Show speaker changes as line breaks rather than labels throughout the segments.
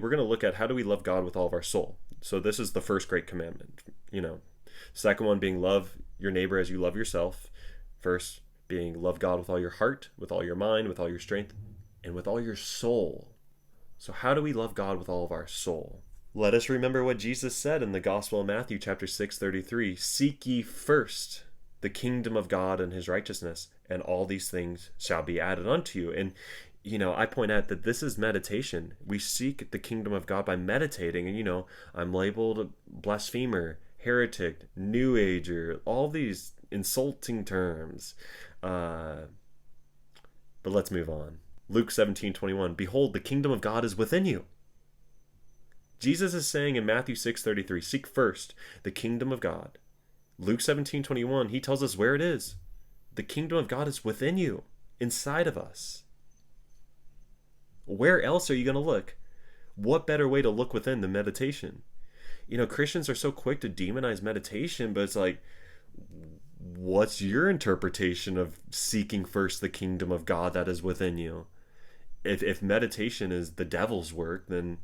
We're going to look at how do we love God with all of our soul. So this is the first great commandment, Second one being love your neighbor as you love yourself. First being love God with all your heart, with all your mind, with all your strength, and with all your soul. So how do we love God with all of our soul? Let us remember what Jesus said in the Gospel of Matthew chapter 6:33. Seek ye first the kingdom of God and his righteousness, and all these things shall be added unto you. And I point out that this is meditation. We seek the kingdom of God by meditating. And, I'm labeled a blasphemer, heretic, new ager, all these insulting terms. But let's move on. Luke 17:21. Behold, the kingdom of God is within you. Jesus is saying in Matthew 6:33, seek first the kingdom of God. Luke 17:21, he tells us where it is. The kingdom of God is within you, inside of us. Where else are you going to look? What better way to look within than meditation? Christians are so quick to demonize meditation, but it's like, what's your interpretation of seeking first the kingdom of God that is within you? If meditation is the devil's work, then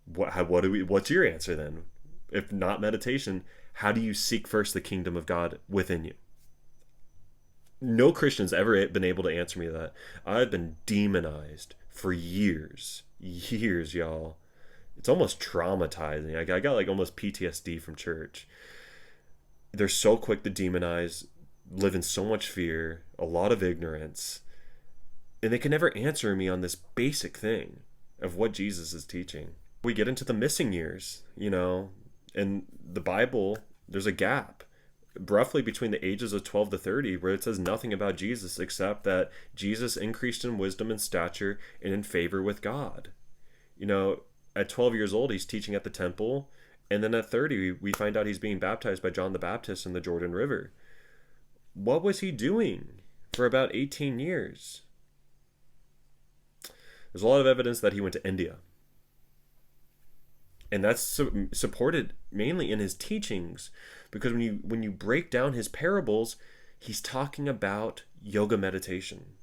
what's your answer then? If not meditation, how do you seek first the kingdom of God within you? No Christian's ever been able to answer me that. I've been demonized for years, y'all. It's almost traumatizing. I got like almost PTSD from church. They're so quick to demonize, live in so much fear, a lot of ignorance, and they can never answer me on this basic thing of what Jesus is teaching. We get into the missing years, in the Bible, there's a gap roughly between the ages of 12 to 30 where it says nothing about Jesus except that Jesus increased in wisdom and stature and in favor with God. At 12 years old, he's teaching at the temple. And then at 30, we find out he's being baptized by John the Baptist in the Jordan River. What was he doing for about 18 years? There's a lot of evidence that he went to India. And that's supported mainly in his teachings, because when you break down his parables, he's talking about yoga meditation.